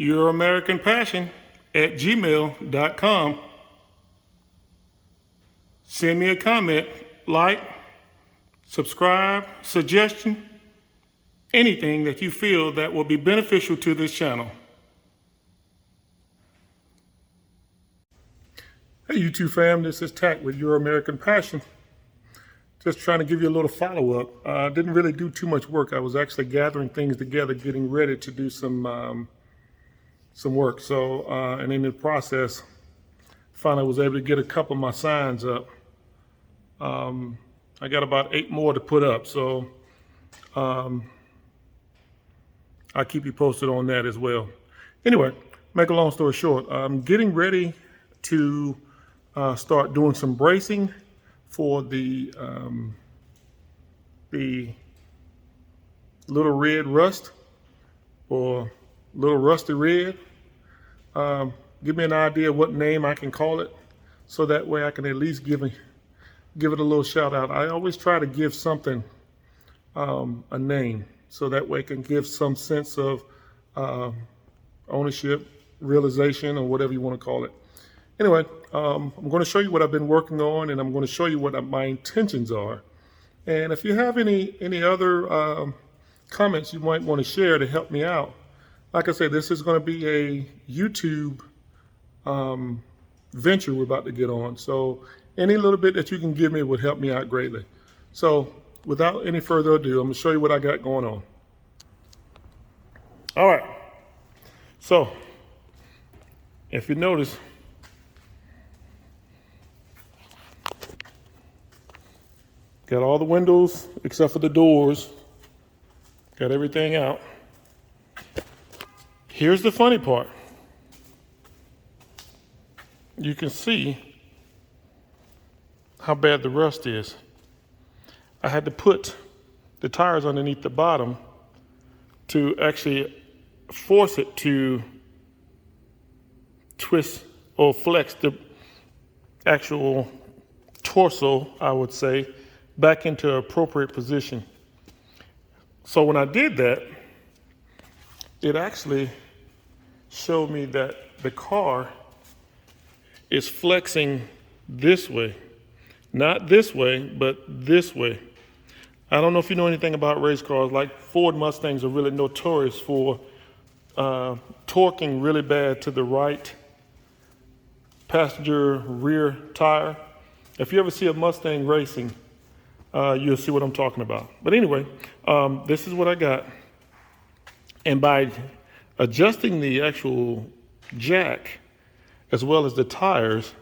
Euro.American.Passion at gmail.com. Send me a comment, like, subscribe, suggestion, anything that you feel that will be beneficial to this channel. Hey YouTube fam, this is Tack with Euro.American.Passion. Just trying to give you a little follow-up. I didn't really do too much work. I was actually gathering things together, getting ready to do some work. So, and in the process, finally was able to get a couple of my signs up. I got about 8 more to put up, so I'll keep you posted on that as well. Anyway, make a long story short, I'm getting ready to start doing some bracing for the little red rust, or little rusty red. Give me an idea what name I can call it, so that way I can at least give it a little shout out. I always try to give something a name, so that way it can give some sense of ownership, realization, or whatever you want to call it. Anyway, I'm going to show you what I've been working on, and I'm going to show you what my intentions are. And if you have any other comments you might want to share to help me out, like I said, this is going to be a YouTube venture we're about to get on. So any little bit that you can give me would help me out greatly. So without any further ado, I'm going to show you what I got going on. All right. So if you notice, got all the windows except for the doors. Got everything out. Here's the funny part. You can see how bad the rust is. I had to put the tires underneath the bottom to actually force it to twist or flex the actual torso, I would say, back into an appropriate position. So when I did that, it actually showed me that the car is flexing this way. Not this way, but this way. I don't know if you know anything about race cars. Like Ford Mustangs are really notorious for torquing really bad to the right passenger rear tire. If you ever see a Mustang racing, you'll see what I'm talking about. But anyway, this is what I got. And by adjusting the actual jack as well as the tires,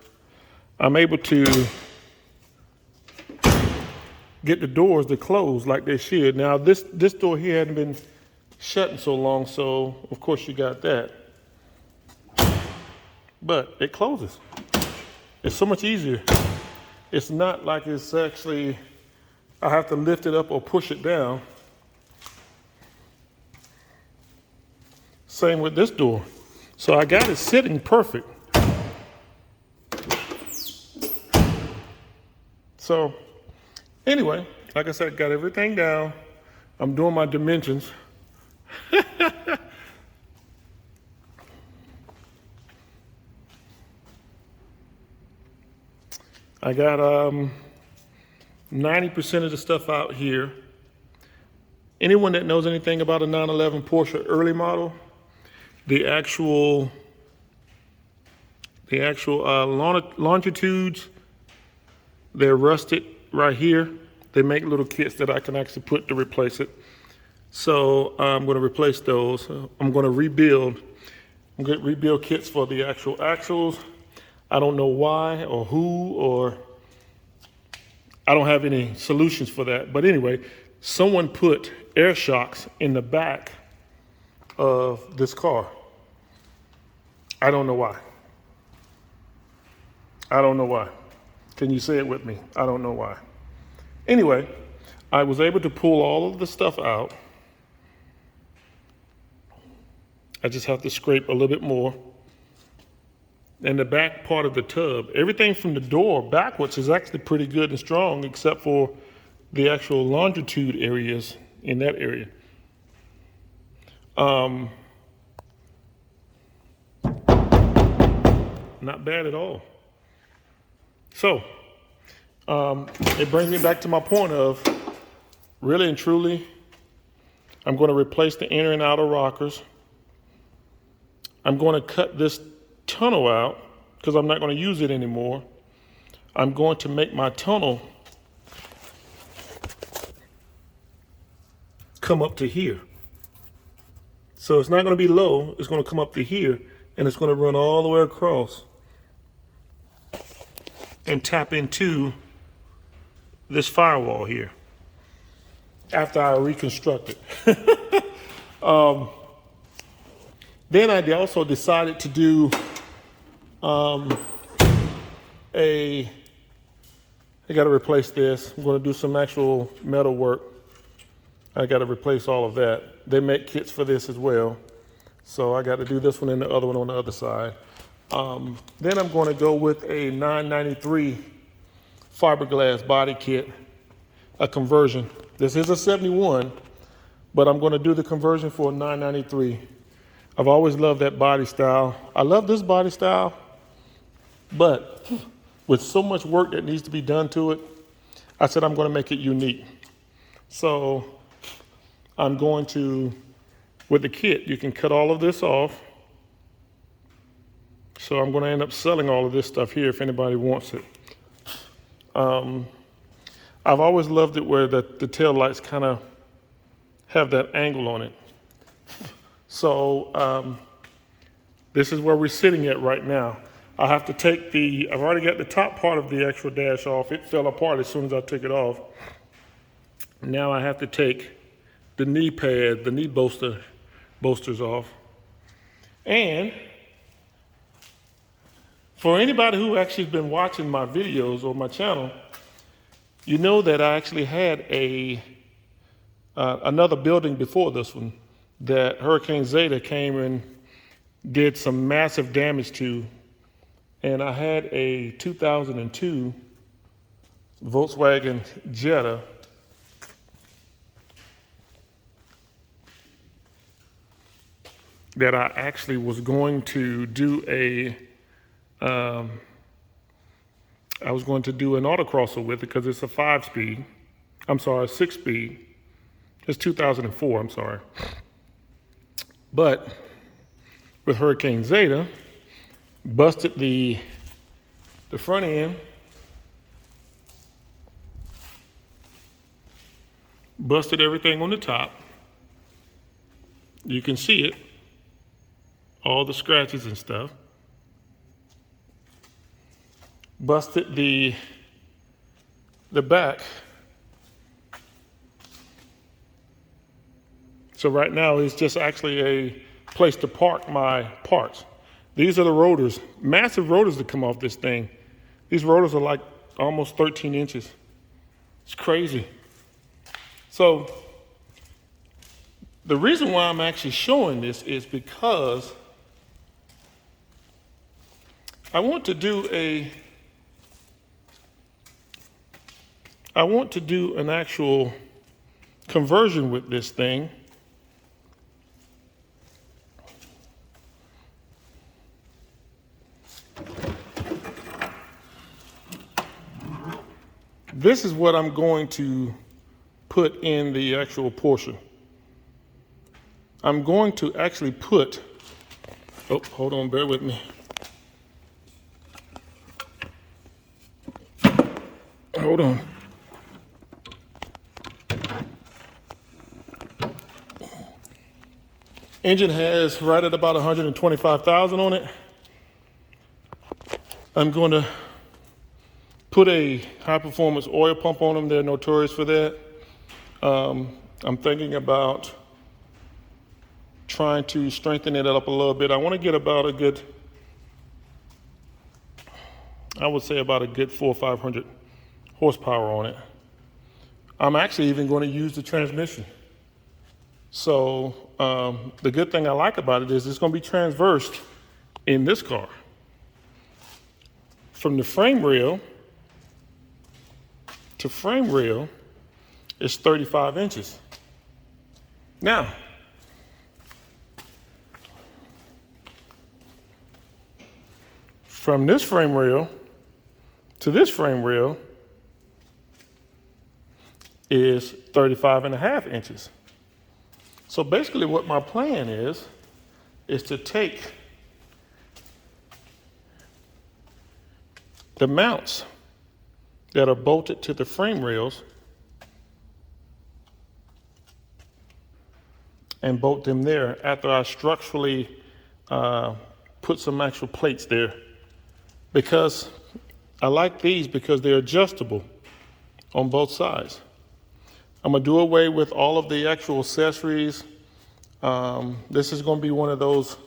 I'm able to get the doors to close like they should. Now this door here hadn't been shut in so long, so of course you got that. But it closes. It's so much easier. It's not like it's actually, I have to lift it up or push it down. Same with this door. So I got it sitting perfect. So anyway, like I said, got everything down. I'm doing my dimensions. I got 90% of the stuff out here. Anyone that knows anything about a 911 Porsche early model, the actual longitudes, they're rusted right here. They make little kits that I can actually put to replace it. So I'm going to replace those. I'm going to rebuild. I'm going to rebuild kits for the actual axles. I don't know why or who, or I don't have any solutions for that. But anyway, someone put air shocks in the back of this car. I don't know why. I don't know why. Can you say it with me? I don't know why. Anyway, I was able to pull all of the stuff out. I just have to scrape a little bit more. And the back part of the tub, everything from the door backwards is actually pretty good and strong, except for the actual longitude areas in that area. not bad at all. So it brings me back to my point of really and truly, I'm going to replace the inner and outer rockers. I'm going to cut this tunnel out because I'm not going to use it anymore. I'm going to make my tunnel come up to here. So it's not going to be low, it's going to come up to here, and it's going to run all the way across and tap into this firewall here after I reconstruct it. Then I also decided to do I got to replace this. I'm going to do some actual metal work. I got to replace all of that. They make kits for this as well. So I got to do this one and the other one on the other side. Then I'm going to go with a 993 fiberglass body kit, a conversion. This is a 71, but I'm going to do the conversion for a 993. I've always loved that body style. I love this body style, but with so much work that needs to be done to it, I said I'm going to make it unique. So I'm going to, with the kit, you can cut all of this off. So I'm going to end up selling all of this stuff here if anybody wants it. I've always loved it where the tail lights kind of have that angle on it. So this is where we're sitting at right now. I have to take I've already got the top part of the actual dash off. It fell apart as soon as I took it off. Now I have to take the knee pad, the knee bolsters off. And for anybody who actually has been watching my videos or my channel, you know that I actually had another building before this one that Hurricane Zeta came and did some massive damage to. And I had a 2002 Volkswagen Jetta that I actually was going to do I was going to do an autocrosser with it because it's a 6-speed. It's 2004, I'm sorry. But with Hurricane Zeta, busted the front end, busted everything on the top. You can see it, all the scratches and stuff. Busted the back. So right now it's just actually a place to park my parts. These are the rotors, massive rotors that come off this thing. These rotors are like almost 13 inches. It's crazy. So the reason why I'm actually showing this is because I want to do an actual conversion with this thing. This is what I'm going to put in the actual Porsche. I'm going to actually put, oh, hold on, bear with me. Hold on. Engine has right at about 125,000 on it. I'm going to put a high-performance oil pump on them. They're notorious for that. I'm thinking about trying to strengthen it up a little bit. I want to get about a good, I would say about a good 400 or 500 horsepower on it. I'm actually even going to use the transmission. So the good thing I like about it is it's going to be transversed in this car. From the frame rail to frame rail is 35 inches. Now, from this frame rail to this frame rail is 35.5 inches. So basically what my plan is to take the mounts that are bolted to the frame rails and bolt them there after I structurally put some actual plates there. Because I like these because they're adjustable on both sides. I'm gonna do away with all of the actual accessories. This is gonna be one of those,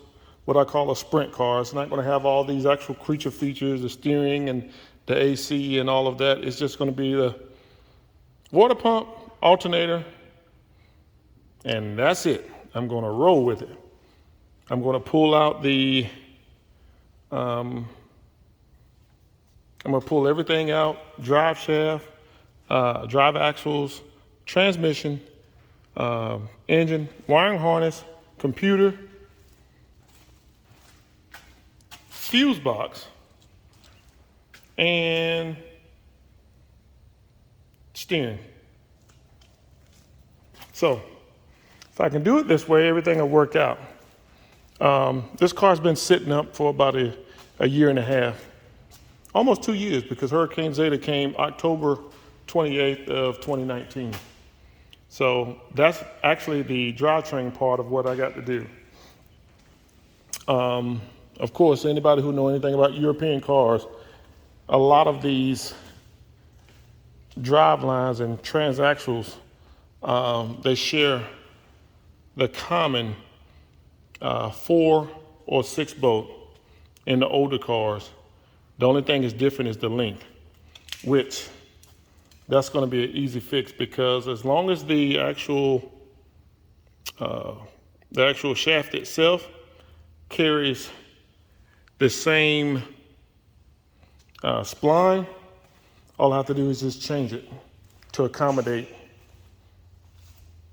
what I call a sprint car. It's not gonna have all these actual creature features, the steering and the AC and all of that. It's just gonna be the water pump, alternator, and that's it. I'm gonna roll with it. I'm gonna pull out the, I'm gonna pull everything out, drive shaft, drive axles, transmission, engine, wiring harness, computer, fuse box, and steering. So if I can do it this way, everything will work out. This car's been sitting up for about a year and a half, almost 2 years, because Hurricane Zeta came October 28th of 2019. So that's actually the drivetrain part of what I got to do. Of course, anybody who knows anything about European cars, a lot of these drive lines and transaxles, they share the common 4 or 6 bolt in the older cars. The only thing that's different is the length, which that's going to be an easy fix, because as long as the actual shaft itself carries the same spline, all I have to do is just change it to accommodate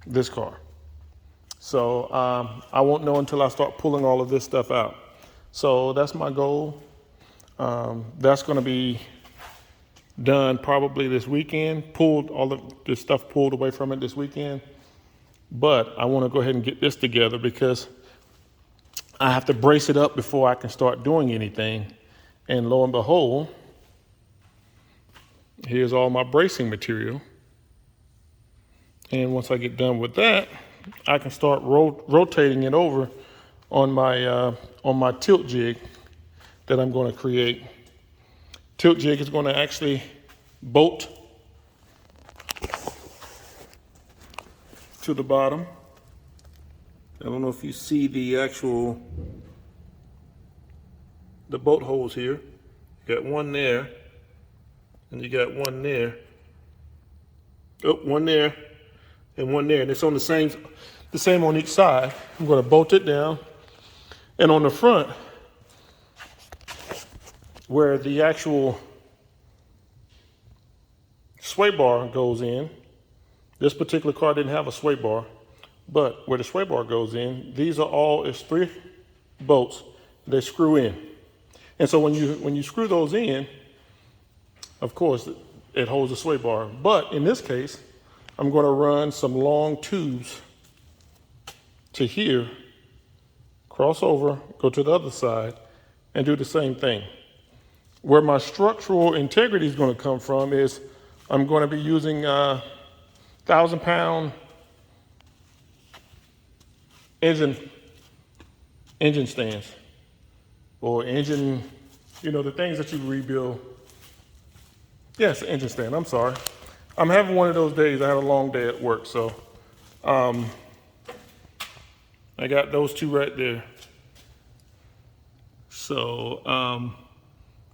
this car. So I won't know until I start pulling all of this stuff out. So that's my goal. That's going to be done probably this weekend, pulled all of the stuff pulled away from it this weekend. But I want to go ahead and get this together because I have to brace it up before I can start doing anything. And lo and behold, here's all my bracing material. And once I get done with that, I can start rotating it over on my tilt jig that I'm going to create. Tilt jig is going to actually bolt to the bottom. I don't know if you see the bolt holes here. You got one there, and you got one there. Oh, one there, and one there, and it's on the same on each side. I'm going to bolt it down, and on the front, where the actual sway bar goes in, this particular car didn't have a sway bar, but where the sway bar goes in, these are all, it's 3 bolts, they screw in. And so when you screw those in, of course, it holds the sway bar. But in this case, I'm going to run some long tubes to here, cross over, go to the other side, and do the same thing. Where my structural integrity is going to come from is I'm going to be using 1,000-pound engine stands, or engine, the things that you rebuild. Yes, engine stand, I'm sorry. I'm having one of those days. I had a long day at work, so I got those 2 right there. So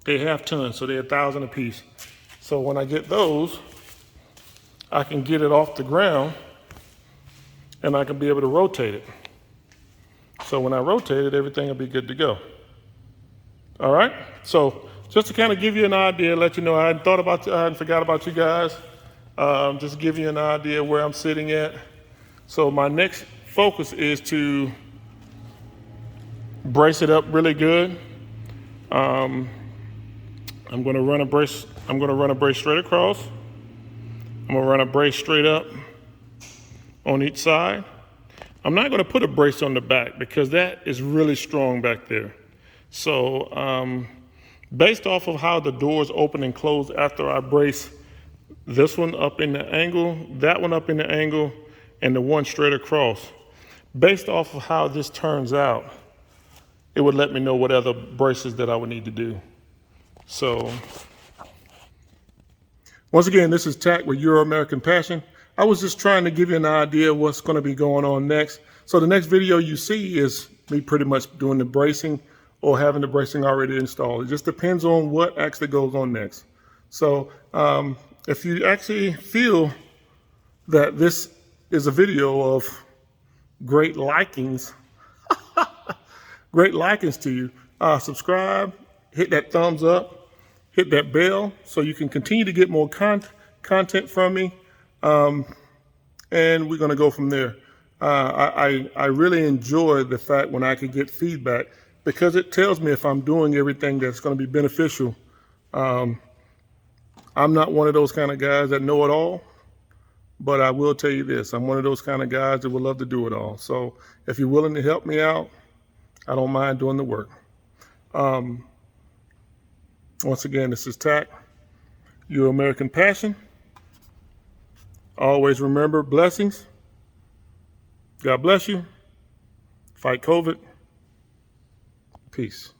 they have tons, so they're 1,000 a piece. So when I get those, I can get it off the ground and I can be able to rotate it. So when I rotate it, everything will be good to go. All right? So just to kind of give you an idea, let you know I hadn't forgot about you guys. Just give you an idea where I'm sitting at. So my next focus is to brace it up really good. I'm going to run a brace. I'm going to run a brace straight across. I'm going to run a brace straight up on each side. I'm not going to put a brace on the back because that is really strong back there. So based off of how the doors open and close after I brace this one up in the angle, that one up in the angle, and the one straight across, based off of how this turns out, it would let me know what other braces that I would need to do. So once again, this is Tack with Euro.American.Passion. I was just trying to give you an idea of what's going to be going on next. So the next video you see is me pretty much doing the bracing or having the bracing already installed. It just depends on what actually goes on next. So if you actually feel that this is a video of great likings, to you, subscribe, hit that thumbs up, hit that bell so you can continue to get more content from me. And we're going to go from there. I really enjoy the fact when I can get feedback because it tells me if I'm doing everything that's going to be beneficial. I'm not one of those kind of guys that know it all, but I will tell you this. I'm one of those kind of guys that would love to do it all. So if you're willing to help me out, I don't mind doing the work. Once again, this is Tack, Your American Passion. Always remember blessings. God bless you. Fight COVID. Peace.